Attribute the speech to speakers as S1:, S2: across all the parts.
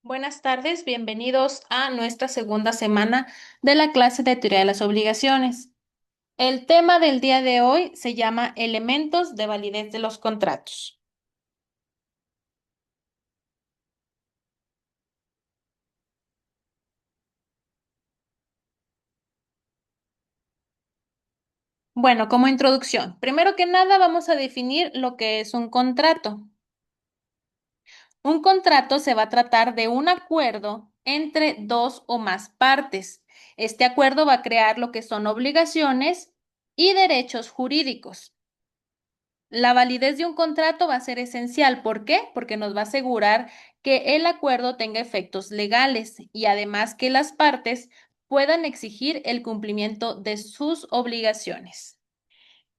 S1: Buenas tardes, bienvenidos a nuestra segunda semana de la clase de teoría de las obligaciones. El tema del día de hoy se llama elementos de validez de los contratos. Bueno, como introducción, primero que nada vamos a definir lo que es un contrato. Un contrato se va a tratar de un acuerdo entre dos o más partes. Este acuerdo va a crear lo que son obligaciones y derechos jurídicos. La validez de un contrato va a ser esencial. ¿Por qué? Porque nos va a asegurar que el acuerdo tenga efectos legales y además que las partes puedan exigir el cumplimiento de sus obligaciones.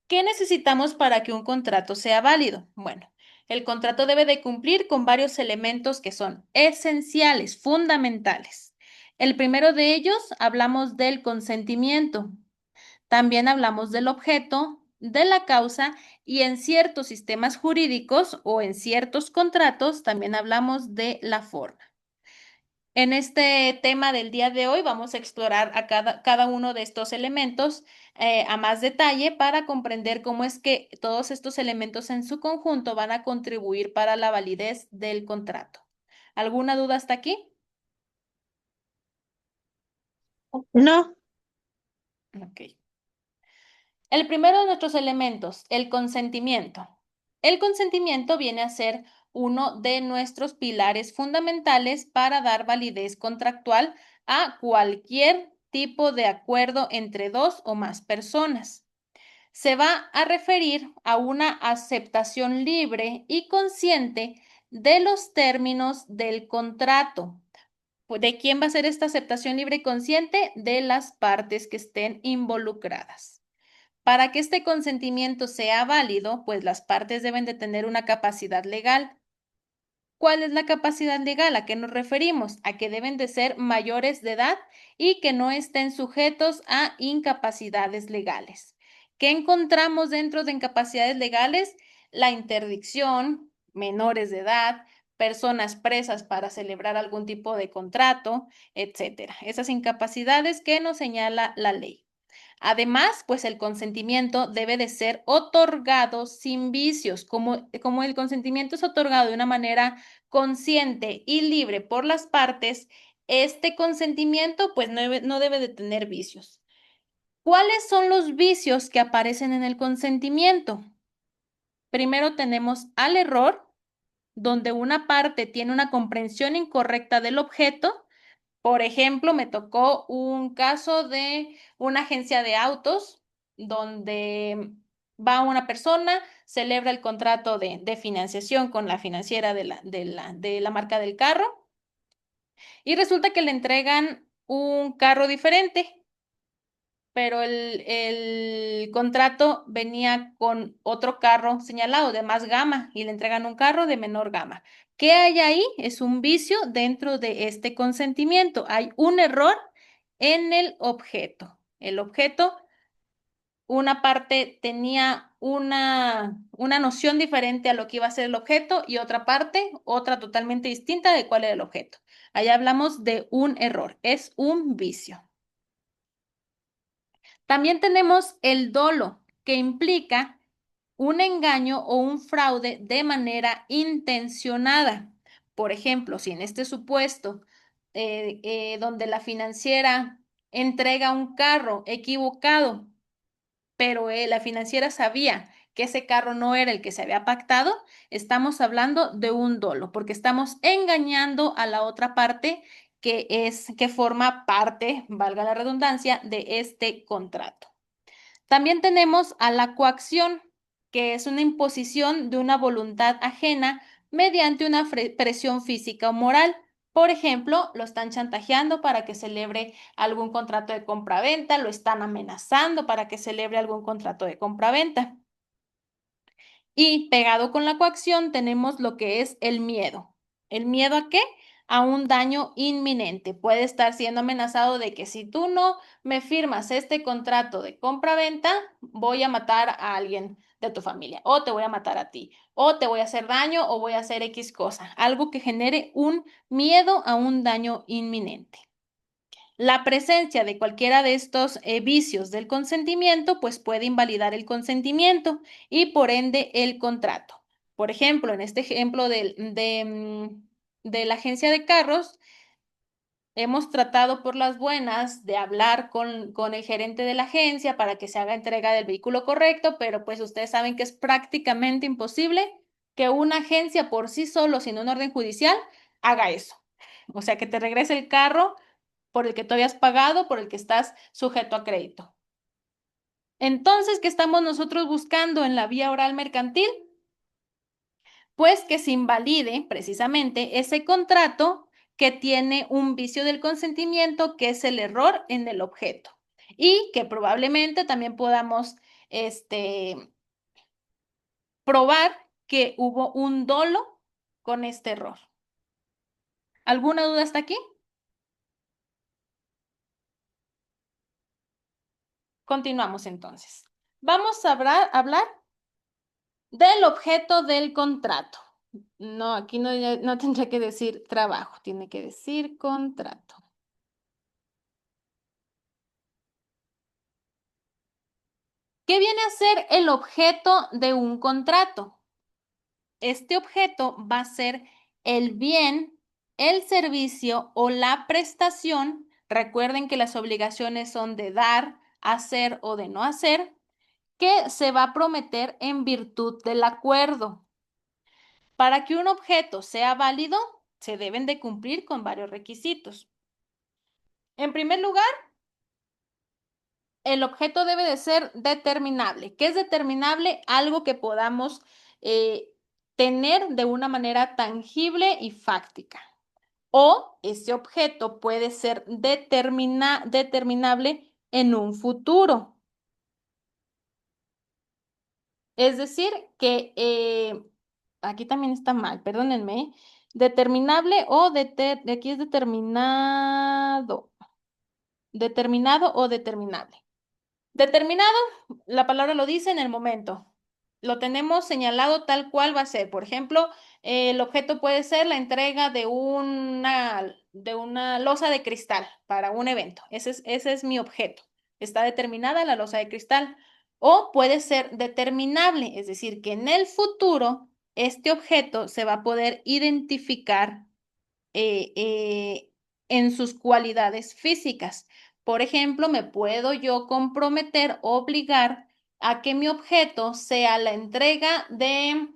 S1: ¿Qué necesitamos para que un contrato sea válido? Bueno, el contrato debe de cumplir con varios elementos que son esenciales, fundamentales. El primero de ellos, hablamos del consentimiento. También hablamos del objeto, de la causa y en ciertos sistemas jurídicos o en ciertos contratos también hablamos de la forma. En este tema del día de hoy vamos a explorar a cada uno de estos elementos a más detalle para comprender cómo es que todos estos elementos en su conjunto van a contribuir para la validez del contrato. ¿Alguna duda hasta aquí?
S2: No,
S1: Ok. El primero de nuestros elementos, el consentimiento. El consentimiento viene a ser uno de nuestros pilares fundamentales para dar validez contractual a cualquier tipo de acuerdo entre dos o más personas. Se va a referir a una aceptación libre y consciente de los términos del contrato. ¿De quién va a ser esta aceptación libre y consciente? De las partes que estén involucradas. Para que este consentimiento sea válido, pues las partes deben de tener una capacidad legal. ¿Cuál es la capacidad legal? ¿A qué nos referimos? A que deben de ser mayores de edad y que no estén sujetos a incapacidades legales. ¿Qué encontramos dentro de incapacidades legales? La interdicción, menores de edad, personas presas para celebrar algún tipo de contrato, etcétera. Esas incapacidades que nos señala la ley. Además, pues el consentimiento debe de ser otorgado sin vicios. Como el consentimiento es otorgado de una manera consciente y libre por las partes, este consentimiento pues no debe de tener vicios. ¿Cuáles son los vicios que aparecen en el consentimiento? Primero tenemos al error, donde una parte tiene una comprensión incorrecta del objeto. Por ejemplo, me tocó un caso de una agencia de autos donde va una persona, celebra el contrato de financiación con la financiera de la marca del carro y resulta que le entregan un carro diferente, pero el contrato venía con otro carro señalado de más gama y le entregan un carro de menor gama. ¿Qué hay ahí? Es un vicio dentro de este consentimiento. Hay un error en el objeto. El objeto, una parte tenía una noción diferente a lo que iba a ser el objeto y otra parte, otra totalmente distinta de cuál era el objeto. Ahí hablamos de un error, es un vicio. También tenemos el dolo, que implica un engaño o un fraude de manera intencionada. Por ejemplo, si en este supuesto, donde la financiera entrega un carro equivocado, pero la financiera sabía que ese carro no era el que se había pactado, estamos hablando de un dolo, porque estamos engañando a la otra parte que forma parte, valga la redundancia, de este contrato. También tenemos a la coacción, que es una imposición de una voluntad ajena mediante una presión física o moral. Por ejemplo, lo están chantajeando para que celebre algún contrato de compraventa, lo están amenazando para que celebre algún contrato de compraventa. Y pegado con la coacción tenemos lo que es el miedo. ¿El miedo a qué? a un daño inminente. Puede estar siendo amenazado de que si tú no me firmas este contrato de compra-venta, voy a matar a alguien de tu familia, o te voy a matar a ti, o te voy a hacer daño, o voy a hacer X cosa, algo que genere un miedo a un daño inminente. La presencia de cualquiera de estos vicios del consentimiento, pues puede invalidar el consentimiento y por ende el contrato. Por ejemplo, en este ejemplo de la agencia de carros, hemos tratado por las buenas de hablar con el gerente de la agencia para que se haga entrega del vehículo correcto, pero pues ustedes saben que es prácticamente imposible que una agencia por sí solo, sin un orden judicial, haga eso. O sea, que te regrese el carro por el que tú habías pagado, por el que estás sujeto a crédito. Entonces, ¿qué estamos nosotros buscando en la vía oral mercantil? Pues que se invalide precisamente ese contrato que tiene un vicio del consentimiento, que es el error en el objeto, y que probablemente también podamos probar que hubo un dolo con este error. ¿Alguna duda hasta aquí? Continuamos entonces. Vamos a hablar del objeto del contrato. No, aquí no tendría que decir trabajo, tiene que decir contrato. ¿Qué viene a ser el objeto de un contrato? Este objeto va a ser el bien, el servicio o la prestación. Recuerden que las obligaciones son de dar, hacer o de no hacer, que se va a prometer en virtud del acuerdo. Para que un objeto sea válido, se deben de cumplir con varios requisitos. En primer lugar, el objeto debe de ser determinable. ¿Qué es determinable? Algo que podamos tener de una manera tangible y fáctica. O ese objeto puede ser determinable en un futuro. Es decir, que aquí también está mal, perdónenme. Determinable o de aquí es determinado. Determinado o determinable. Determinado, la palabra lo dice en el momento. Lo tenemos señalado tal cual va a ser. Por ejemplo, el objeto puede ser la entrega de una losa de cristal para un evento. Ese es mi objeto. Está determinada la losa de cristal. O puede ser determinable, es decir, que en el futuro este objeto se va a poder identificar eh, eh, en sus cualidades físicas. Por ejemplo, me puedo yo comprometer, obligar a que mi objeto sea la entrega de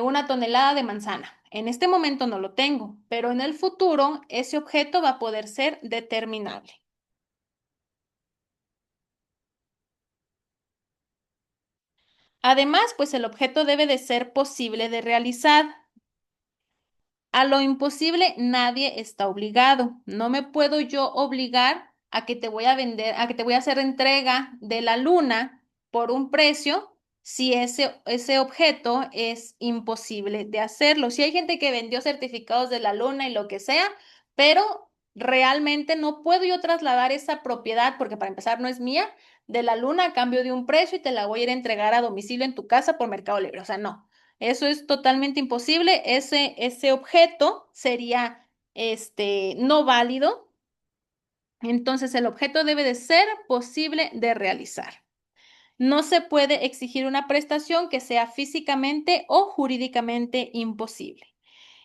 S1: una tonelada de manzana. En este momento no lo tengo, pero en el futuro ese objeto va a poder ser determinable. Además, pues el objeto debe de ser posible de realizar. A lo imposible nadie está obligado. No me puedo yo obligar a que te voy a vender, a que te voy a hacer entrega de la luna por un precio si ese objeto es imposible de hacerlo. Si hay gente que vendió certificados de la luna y lo que sea, pero realmente no puedo yo trasladar esa propiedad, porque para empezar no es mía, de la luna a cambio de un precio y te la voy a ir a entregar a domicilio en tu casa por Mercado Libre. O sea, no. Eso es totalmente imposible. Ese objeto sería no válido. Entonces, el objeto debe de ser posible de realizar. No se puede exigir una prestación que sea físicamente o jurídicamente imposible.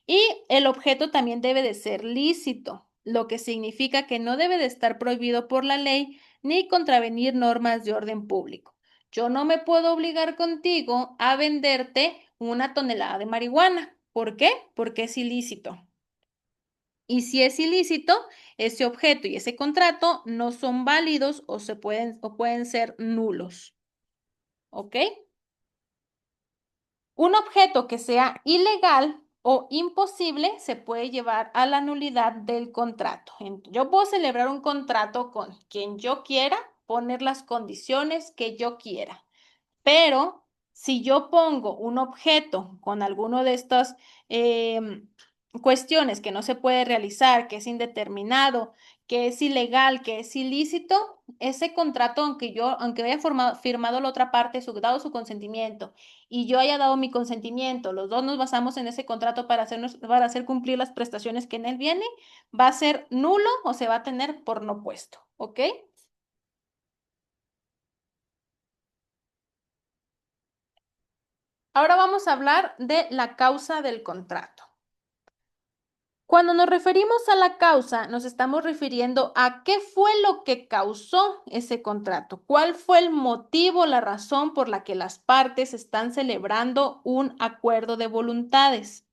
S1: Y el objeto también debe de ser lícito, lo que significa que no debe de estar prohibido por la ley ni contravenir normas de orden público. Yo no me puedo obligar contigo a venderte una tonelada de marihuana. ¿Por qué? Porque es ilícito. Y si es ilícito, ese objeto y ese contrato no son válidos o pueden ser nulos. ¿Ok? Un objeto que sea ilegal o imposible se puede llevar a la nulidad del contrato. Yo puedo celebrar un contrato con quien yo quiera, poner las condiciones que yo quiera, pero si yo pongo un objeto con alguno de estos em, cuestiones que no se puede realizar, que es indeterminado, que es ilegal, que es ilícito, ese contrato, aunque haya firmado la otra parte, dado su consentimiento y yo haya dado mi consentimiento, los dos nos basamos en ese contrato para hacer cumplir las prestaciones que en él viene, va a ser nulo o se va a tener por no puesto, ¿ok? Ahora vamos a hablar de la causa del contrato. Cuando nos referimos a la causa, nos estamos refiriendo a qué fue lo que causó ese contrato, cuál fue el motivo, la razón por la que las partes están celebrando un acuerdo de voluntades.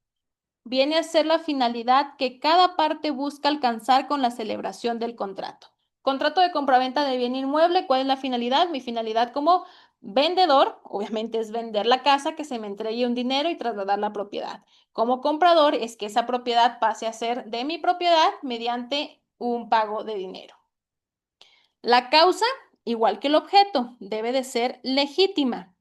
S1: Viene a ser la finalidad que cada parte busca alcanzar con la celebración del contrato. Contrato de compraventa de bien inmueble, ¿cuál es la finalidad? Mi finalidad como vendedor, obviamente, es vender la casa, que se me entregue un dinero y trasladar la propiedad. Como comprador, es que esa propiedad pase a ser de mi propiedad mediante un pago de dinero. La causa, igual que el objeto, debe de ser legítima.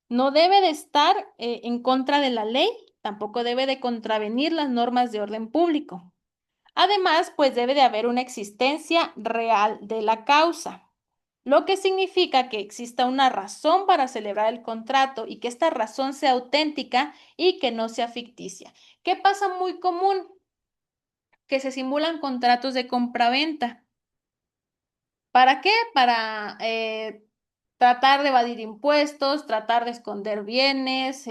S1: No debe de estar en contra de la ley, tampoco debe de contravenir las normas de orden público. Además, pues debe de haber una existencia real de la causa, lo que significa que exista una razón para celebrar el contrato y que esta razón sea auténtica y que no sea ficticia. ¿Qué pasa muy común? Que se simulan contratos de compraventa. ¿Para qué? Para tratar de evadir impuestos, tratar de esconder bienes,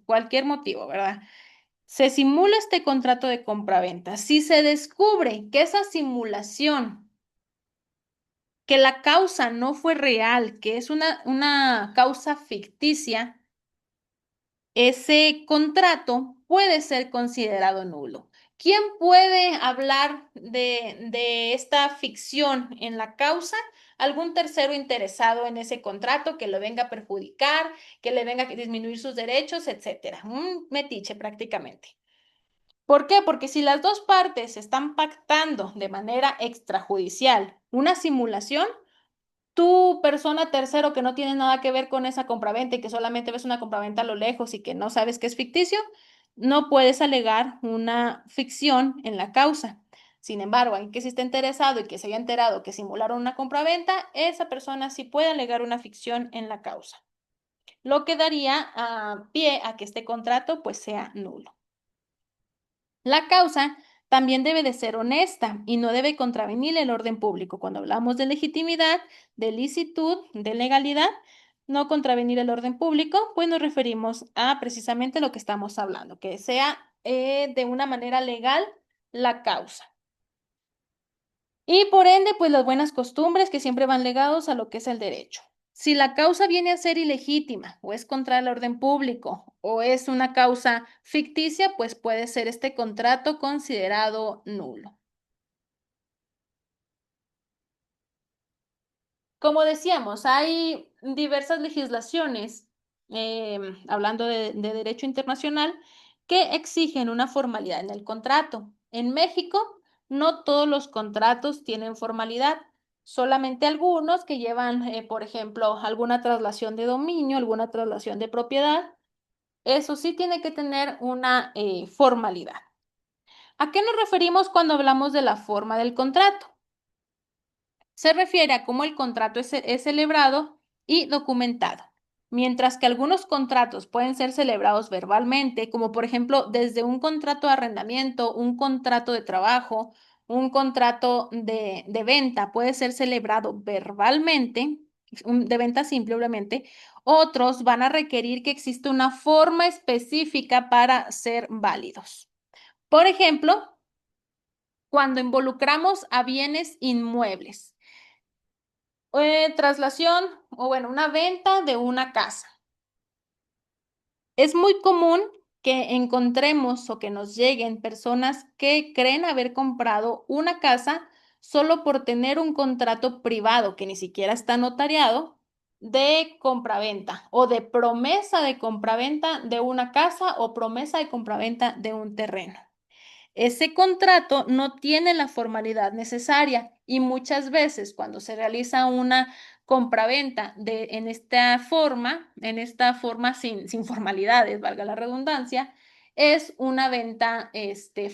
S1: cualquier motivo, ¿verdad? Se simula este contrato de compraventa. Si se descubre que esa simulación, que la causa no fue real, que es una causa ficticia, ese contrato puede ser considerado nulo. ¿Quién puede hablar de esta ficción en la causa? Algún tercero interesado en ese contrato que lo venga a perjudicar, que le venga a disminuir sus derechos, etcétera. Un metiche prácticamente. ¿Por qué? Porque si las dos partes están pactando de manera extrajudicial una simulación, tú, persona tercero que no tiene nada que ver con esa compraventa y que solamente ves una compraventa a lo lejos y que no sabes que es ficticio, no puedes alegar una ficción en la causa. Sin embargo, alguien que sí está interesado y que se haya enterado que simularon una compraventa, esa persona sí puede alegar una ficción en la causa, lo que daría pie a que este contrato pues sea nulo. La causa también debe de ser honesta y no debe contravenir el orden público. Cuando hablamos de legitimidad, de licitud, de legalidad, no contravenir el orden público, pues nos referimos a precisamente lo que estamos hablando, que sea de una manera legal la causa. Y por ende, pues las buenas costumbres que siempre van legados a lo que es el derecho. Si la causa viene a ser ilegítima o es contra el orden público o es una causa ficticia, pues puede ser este contrato considerado nulo. Como decíamos, hay diversas legislaciones, hablando de derecho internacional, que exigen una formalidad en el contrato. En México, no todos los contratos tienen formalidad, solamente algunos que llevan, por ejemplo, alguna traslación de dominio, alguna traslación de propiedad. Eso sí tiene que tener una formalidad. ¿A qué nos referimos cuando hablamos de la forma del contrato? Se refiere a cómo el contrato es celebrado y documentado. Mientras que algunos contratos pueden ser celebrados verbalmente, como por ejemplo desde un contrato de arrendamiento, un contrato de trabajo, un contrato de venta, puede ser celebrado verbalmente, de venta simple obviamente, otros van a requerir que exista una forma específica para ser válidos. Por ejemplo, cuando involucramos a bienes inmuebles. Traslación o bueno, una venta de una casa. Es muy común que encontremos o que nos lleguen personas que creen haber comprado una casa solo por tener un contrato privado que ni siquiera está notariado de compraventa o de promesa de compraventa de una casa o promesa de compraventa de un terreno. Ese contrato no tiene la formalidad necesaria y muchas veces cuando se realiza una compraventa en esta forma sin formalidades, valga la redundancia, es una venta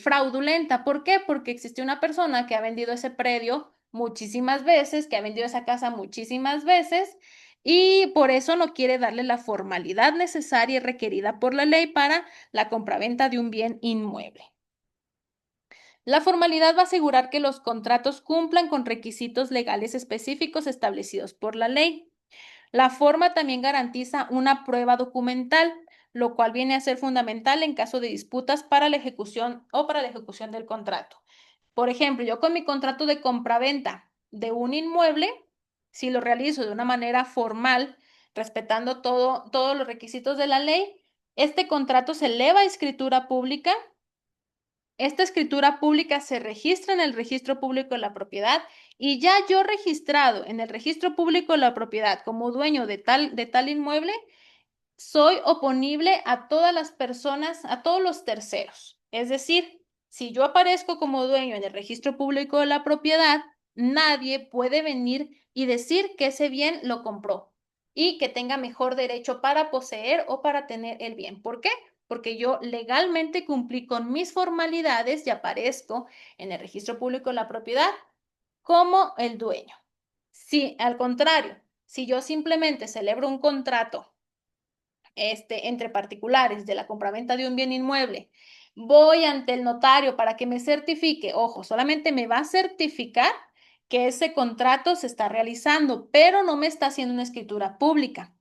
S1: fraudulenta. ¿Por qué? Porque existe una persona que ha vendido ese predio muchísimas veces, que ha vendido esa casa muchísimas veces y por eso no quiere darle la formalidad necesaria y requerida por la ley para la compraventa de un bien inmueble. La formalidad va a asegurar que los contratos cumplan con requisitos legales específicos establecidos por la ley. La forma también garantiza una prueba documental, lo cual viene a ser fundamental en caso de disputas para la ejecución o para la ejecución del contrato. Por ejemplo, yo con mi contrato de compraventa de un inmueble, si lo realizo de una manera formal, respetando todos los requisitos de la ley, este contrato se eleva a escritura pública. Esta escritura pública se registra en el registro público de la propiedad y ya yo registrado en el registro público de la propiedad como dueño de tal inmueble, soy oponible a todas las personas, a todos los terceros. Es decir, si yo aparezco como dueño en el registro público de la propiedad, nadie puede venir y decir que ese bien lo compró y que tenga mejor derecho para poseer o para tener el bien. ¿Por qué? Porque yo legalmente cumplí con mis formalidades y aparezco en el registro público de la propiedad como el dueño. Si al contrario, si yo simplemente celebro un contrato entre particulares de la compraventa de un bien inmueble, voy ante el notario para que me certifique, ojo, solamente me va a certificar que ese contrato se está realizando, pero no me está haciendo una escritura pública.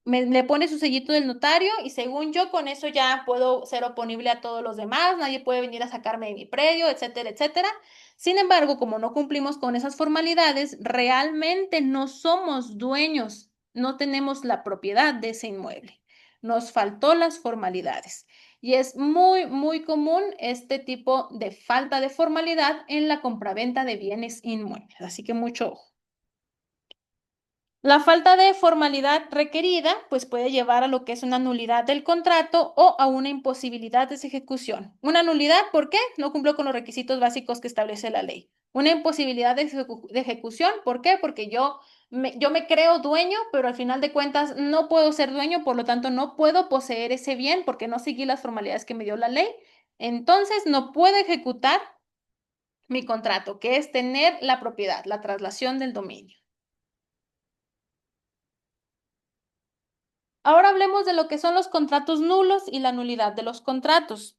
S1: Le pone su sellito del notario y según yo con eso ya puedo ser oponible a todos los demás, nadie puede venir a sacarme de mi predio, etcétera, etcétera. Sin embargo, como no cumplimos con esas formalidades, realmente no somos dueños, no tenemos la propiedad de ese inmueble. Nos faltó las formalidades. Y es muy, muy común este tipo de falta de formalidad en la compraventa de bienes inmuebles. Así que mucho ojo. La falta de formalidad requerida, pues puede llevar a lo que es una nulidad del contrato o a una imposibilidad de su ejecución. Una nulidad, ¿por qué? No cumplió con los requisitos básicos que establece la ley. Una imposibilidad de ejecución, ¿por qué? Porque yo me creo dueño, pero al final de cuentas no puedo ser dueño, por lo tanto no puedo poseer ese bien porque no seguí las formalidades que me dio la ley. Entonces no puedo ejecutar mi contrato, que es tener la propiedad, la traslación del dominio. Ahora hablemos de lo que son los contratos nulos y la nulidad de los contratos.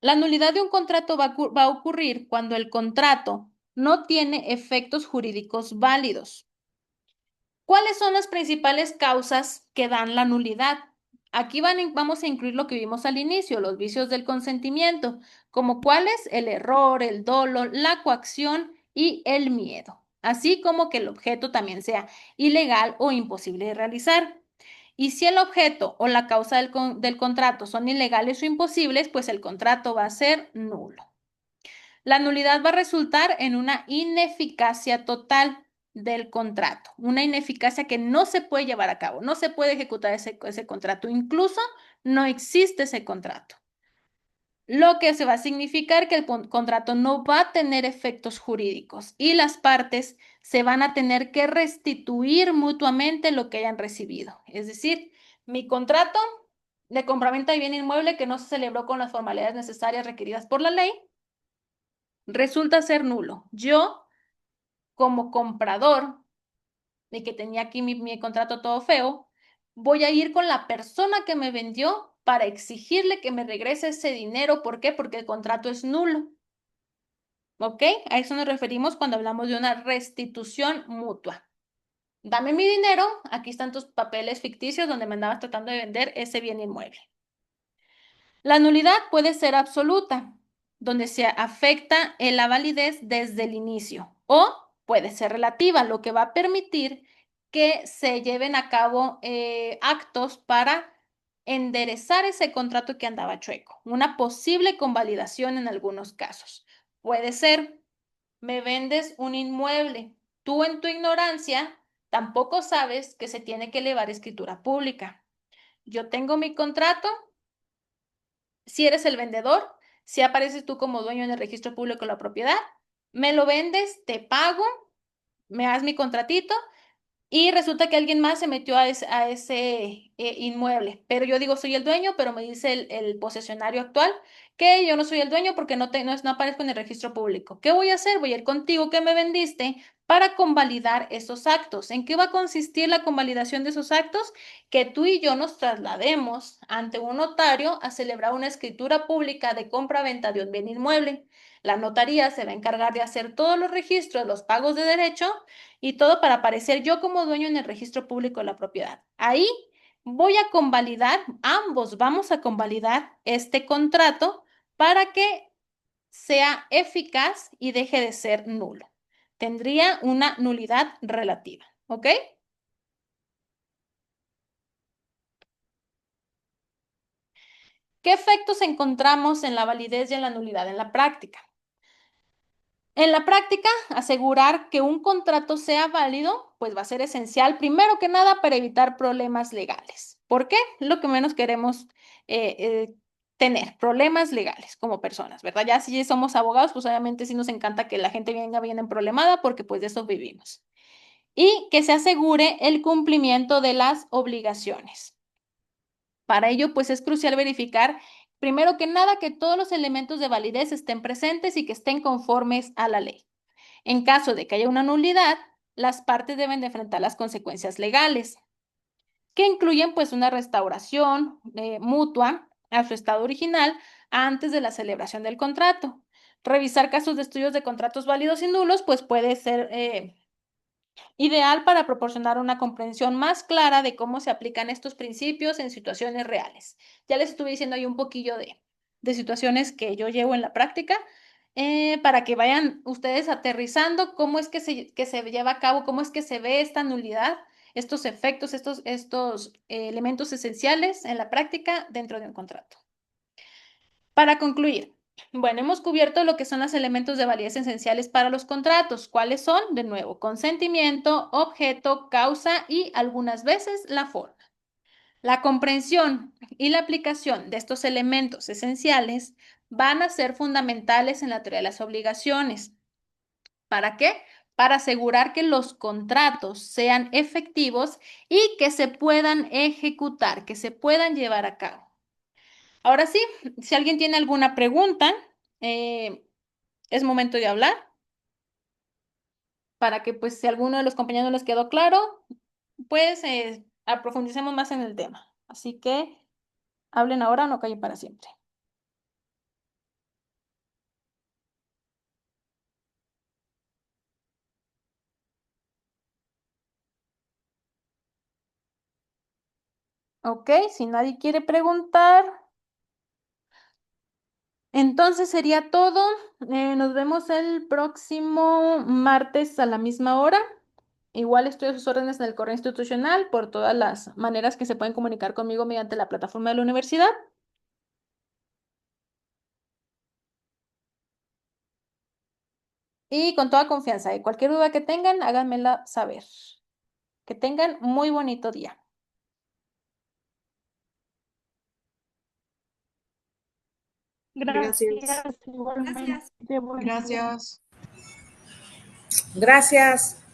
S1: La nulidad de un contrato va a ocurrir cuando el contrato no tiene efectos jurídicos válidos. ¿Cuáles son las principales causas que dan la nulidad? Aquí vamos a incluir lo que vimos al inicio, los vicios del consentimiento, como cuáles el error, el dolo, la coacción y el miedo, así como que el objeto también sea ilegal o imposible de realizar. Y si el objeto o la causa del contrato son ilegales o imposibles, pues el contrato va a ser nulo. La nulidad va a resultar en una ineficacia total del contrato, una ineficacia que no se puede llevar a cabo, no se puede ejecutar ese contrato, incluso no existe ese contrato. Lo que se va a significar que el contrato no va a tener efectos jurídicos y las partes se van a tener que restituir mutuamente lo que hayan recibido. Es decir, mi contrato de compraventa de bien inmueble que no se celebró con las formalidades necesarias requeridas por la ley resulta ser nulo. Yo, como comprador, de que tenía aquí mi contrato todo feo, voy a ir con la persona que me vendió para exigirle que me regrese ese dinero. ¿Por qué? Porque el contrato es nulo. ¿Ok? A eso nos referimos cuando hablamos de una restitución mutua. Dame mi dinero, aquí están tus papeles ficticios donde me andabas tratando de vender ese bien inmueble. La nulidad puede ser absoluta, donde se afecta en la validez desde el inicio, o puede ser relativa, lo que va a permitir que se lleven a cabo actos para enderezar ese contrato que andaba chueco. Una posible convalidación en algunos casos. Puede ser, me vendes un inmueble, tú en tu ignorancia tampoco sabes que se tiene que elevar escritura pública. Yo tengo mi contrato, si eres el vendedor, si apareces tú como dueño en el registro público de la propiedad, me lo vendes, te pago, me das mi contratito y resulta que alguien más se metió a ese inmueble. Pero yo digo, soy el dueño, pero me dice el posesionario actual que yo no soy el dueño porque no aparezco en el registro público. ¿Qué voy a hacer? Voy a ir contigo que me vendiste para convalidar esos actos. ¿En qué va a consistir la convalidación de esos actos? Que tú y yo nos traslademos ante un notario a celebrar una escritura pública de compra-venta de un bien inmueble. La notaría se va a encargar de hacer todos los registros, los pagos de derecho y todo para aparecer yo como dueño en el registro público de la propiedad. Ahí voy a convalidar, ambos vamos a convalidar este contrato para que sea eficaz y deje de ser nulo. Tendría una nulidad relativa, ¿ok? ¿Qué efectos encontramos en la validez y en la nulidad en la práctica? En la práctica, asegurar que un contrato sea válido, pues va a ser esencial, primero que nada, para evitar problemas legales. ¿Por qué? Lo que menos queremos eh, eh, tener, problemas legales como personas, ¿verdad? Ya si somos abogados, pues obviamente sí nos encanta que la gente venga bien problemada porque pues de eso vivimos. Y que se asegure el cumplimiento de las obligaciones. Para ello, pues es crucial verificar, primero que nada, que todos los elementos de validez estén presentes y que estén conformes a la ley. En caso de que haya una nulidad, las partes deben de enfrentar las consecuencias legales, que incluyen pues una restauración mutua a su estado original antes de la celebración del contrato. Revisar casos de estudios de contratos válidos y nulos pues puede ser ideal para proporcionar una comprensión más clara de cómo se aplican estos principios en situaciones reales. Ya les estuve diciendo ahí un poquillo de situaciones que yo llevo en la práctica para que vayan ustedes aterrizando cómo es que se lleva a cabo, cómo es que se ve esta nulidad, estos efectos, estos elementos esenciales en la práctica dentro de un contrato. Para concluir, bueno, hemos cubierto lo que son los elementos de validez esenciales para los contratos. ¿Cuáles son? De nuevo, consentimiento, objeto, causa y algunas veces la forma. La comprensión y la aplicación de estos elementos esenciales van a ser fundamentales en la teoría de las obligaciones. ¿Para qué? Para asegurar que los contratos sean efectivos y que se puedan ejecutar, que se puedan llevar a cabo. Ahora sí, si alguien tiene alguna pregunta, eh, es momento de hablar para que, pues, si a alguno de los compañeros no les quedó claro, pues aprofundicemos más en el tema. Así que hablen ahora o no callen para siempre. Ok, si nadie quiere preguntar, entonces sería todo. Nos vemos el próximo martes a la misma hora. Igual estoy a sus órdenes en el correo institucional por todas las maneras que se pueden comunicar conmigo mediante la plataforma de la universidad. Y con toda confianza, cualquier duda que tengan, háganmela saber. Que tengan muy bonito día.
S2: Gracias,
S3: Gracias.
S2: igualmente, buen día.
S4: Gracias. Gracias.